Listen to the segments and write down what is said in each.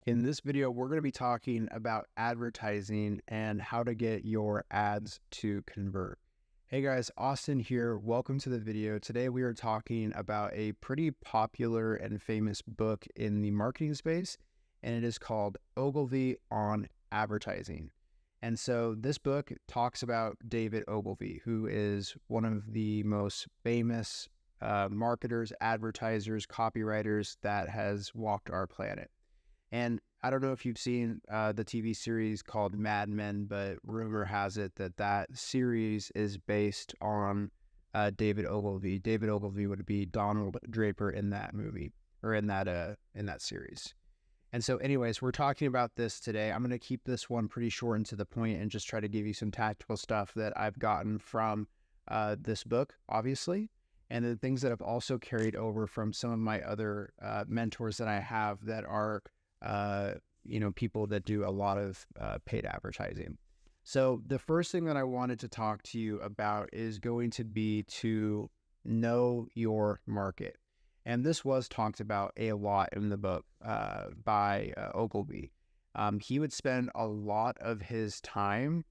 In this video, we're going to be talking about advertising and how to get your ads to convert. Hey guys, Austin here. Welcome to the video. Today we are talking about a pretty popular and famous book in the marketing space, and it is called Ogilvy on Advertising. And so this book talks about David Ogilvy, who is one of the most famous marketers, advertisers, copywriters that has walked our planet. And I don't know if you've seen the TV series called Mad Men, but rumor has it that that series is based on David Ogilvy. David Ogilvy would be Donald Draper in that movie or in that series. And so anyways, we're talking about this today. I'm going to keep this one pretty short and to the point and just try to give you some tactical stuff that I've gotten from this book, obviously, and the things that I've also carried over from some of my other mentors that I have that are people that do a lot of paid advertising. So the first thing that I wanted to talk to you about is going to be to know your market. And this was talked about a lot in the book by Ogilvy. He would spend a lot of his time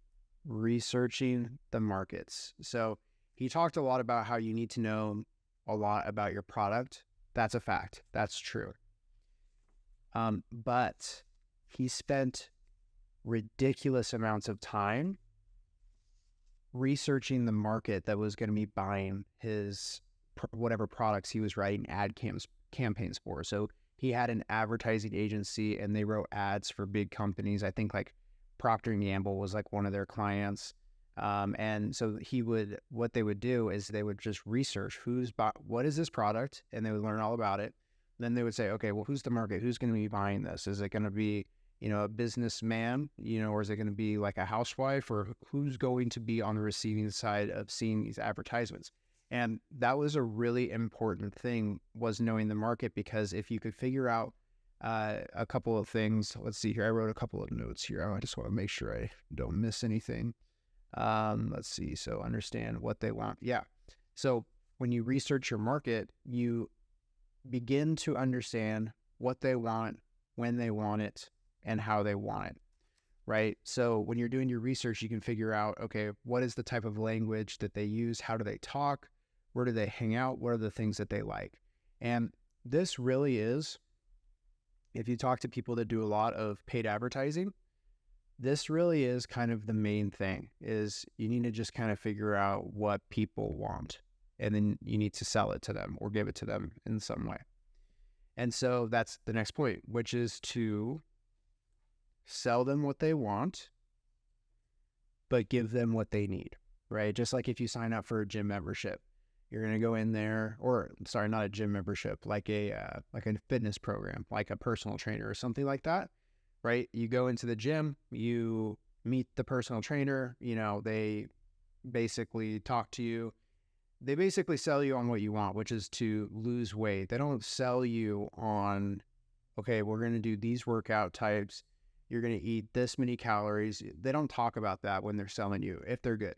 researching the markets. So he talked a lot about how you need to know a lot about your product. That's a fact. That's true. But he spent ridiculous amounts of time researching the market that was going to be buying his whatever products he was writing campaigns for. So he had an advertising agency and they wrote ads for big companies. I think like Procter & Gamble was like one of their clients. And so what they would do is they would just research what is this product, and they would learn all about it. Then they would say, okay, well, who's the market? Who's going to be buying this? Is it going to be, a businessman, or is it going to be like a housewife, or who's going to be on the receiving side of seeing these advertisements? And that was a really important thing, was knowing the market, because if you could figure out a couple of things, let's see here. I wrote a couple of notes here. I just want to make sure I don't miss anything. Let's see. So understand what they want. Yeah. So when you research your market, you begin to understand what they want, when they want it, and how they want it, right? So when you're doing your research, you can figure out, okay, what is the type of language that they use? How do they talk? Where do they hang out? What are the things that they like? And this really is, if you talk to people that do a lot of paid advertising, this really is kind of the main thing, is you need to just kind of figure out what people want. And then you need to sell it to them or give it to them in some way. And so that's the next point, which is to sell them what they want, but give them what they need, right? Just like if you sign up for a gym membership, you're going to go in there, or sorry, not a gym membership, like a fitness program, like a personal trainer or something like that, right? You go into the gym, you meet the personal trainer, they basically talk to you. They basically sell you on what you want, which is to lose weight. They don't sell you on, okay, we're going to do these workout types. You're going to eat this many calories. They don't talk about that when they're selling you, if they're good.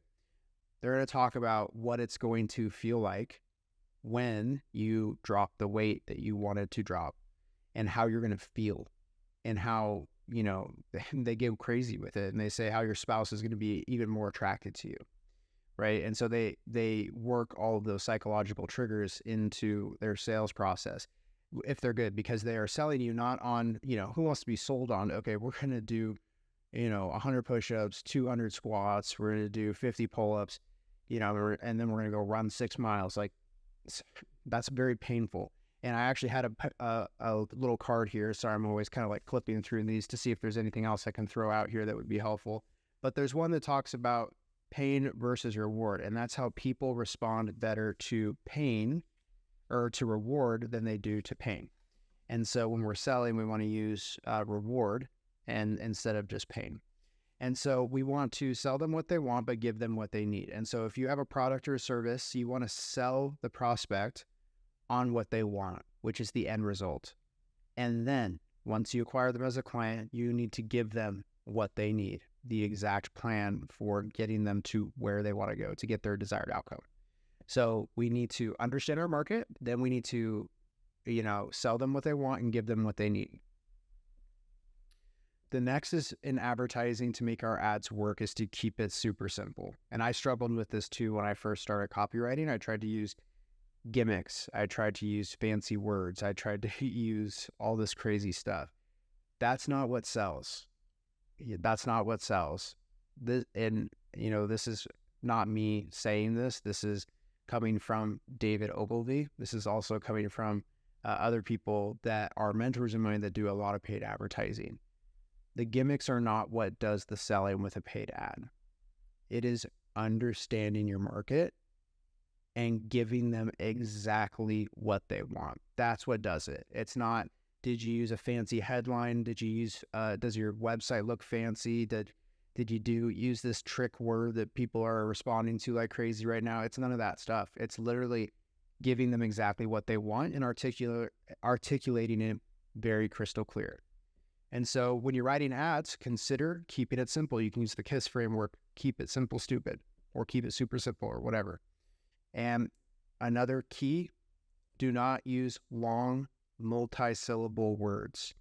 They're going to talk about what it's going to feel like when you drop the weight that you wanted to drop, and how you're going to feel, and how, they get crazy with it. And they say how your spouse is going to be even more attracted to you. Right. And so they work all of those psychological triggers into their sales process, if they're good, because they are selling you not on, who wants to be sold on, okay, we're going to do, 100 push-ups, 200 squats, we're going to do 50 pull-ups, and then we're going to go run 6 miles. Like, that's very painful. And I actually had a little card here. Sorry, I'm always kind of like clipping through these to see if there's anything else I can throw out here that would be helpful. But there's one that talks about pain versus reward. And that's how people respond better to pain or to reward than they do to pain. And so when we're selling, we want to use reward and instead of just pain. And so we want to sell them what they want, but give them what they need. And so if you have a product or a service, you want to sell the prospect on what they want, which is the end result. And then once you acquire them as a client, you need to give them what they need, the exact plan for getting them to where they want to go to get their desired outcome. So we need to understand our market. Then we need to, sell them what they want and give them what they need. the next is in advertising to make our ads work is to keep it super simple. And I struggled with this too when I first started copywriting. I tried to use gimmicks. I tried to use fancy words. I tried to use all this crazy stuff. That's not what sells. That's not what sells. This, and this is not me saying this. This is coming from David Ogilvy. This is also coming from other people that are mentors of mine that do a lot of paid advertising. The gimmicks are not what does the selling with a paid ad. It is understanding your market and giving them exactly what they want. That's what does it. It's not, did you use a fancy headline? Did you use, does your website look fancy? Did you use this trick word that people are responding to like crazy right now? It's none of that stuff. It's literally giving them exactly what they want and articulating it very crystal clear. And so when you're writing ads, consider keeping it simple. You can use the KISS framework, keep it simple, stupid, or keep it super simple or whatever. And another key, do not use long multi-syllable words.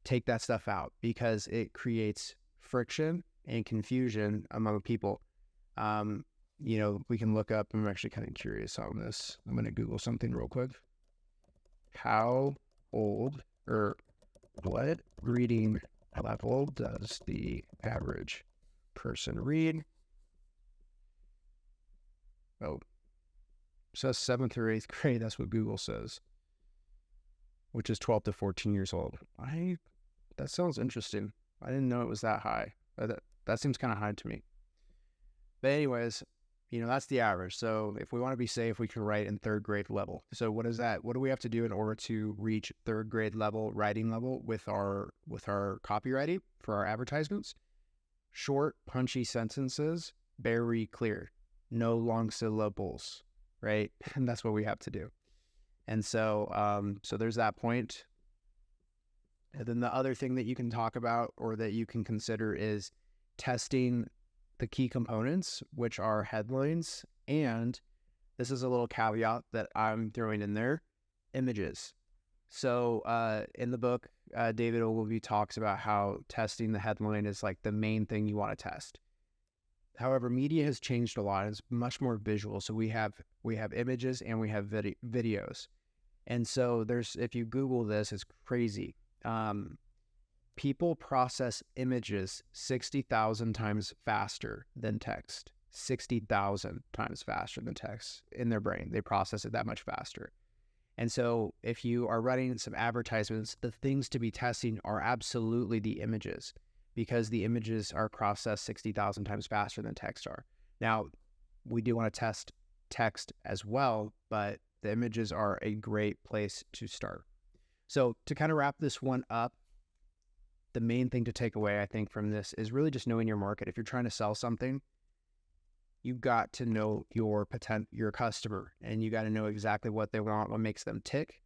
Take that stuff out because it creates friction and confusion among people. We can look up, I'm actually kind of curious on this. I'm going to Google something real quick. How old or what reading level does the average person read? Oh, it says 7th or 8th grade. That's what Google says, which is 12 to 14 years old. That sounds interesting. I didn't know it was that high. That seems kind of high to me. But anyways, that's the average. So if we want to be safe, we can write in 3rd grade level. So what is that? What do we have to do in order to reach 3rd grade level writing level with our copywriting for our advertisements? Short, punchy sentences, very clear, no long syllables, right? And that's what we have to do. And so, so there's that point. And then the other thing that you can talk about or that you can consider is testing the key components, which are headlines. And this is a little caveat that I'm throwing in there, images. So in the book, David Ogilvy talks about how testing the headline is like the main thing you want to test. However, media has changed a lot. It's much more visual. So we have images and we have videos. And so if you Google this, it's crazy. People process images 60,000 times faster than text. 60,000 times faster than text in their brain. They process it that much faster. And so if you are running some advertisements, the things to be testing are absolutely the images, because the images are processed 60,000 times faster than text are. Now, we do want to test text as well, but the images are a great place to start. So to kind of wrap this one up, the main thing to take away, I think, from this is really just knowing your market. If you're trying to sell something, you got to know your customer, and you got to know exactly what they want, what makes them tick.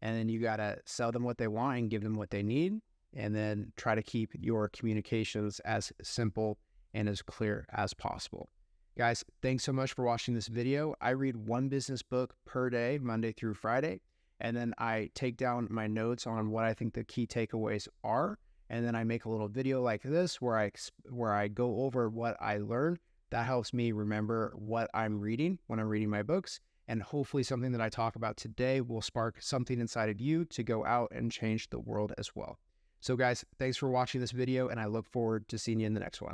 And then you got to sell them what they want and give them what they need. And then try to keep your communications as simple and as clear as possible. Guys, thanks so much for watching this video. I read one business book per day, Monday through Friday. And then I take down my notes on what I think the key takeaways are. And then I make a little video like this where I go over what I learned. That helps me remember what I'm reading when I'm reading my books. And hopefully something that I talk about today will spark something inside of you to go out and change the world as well. So guys, thanks for watching this video, and I look forward to seeing you in the next one.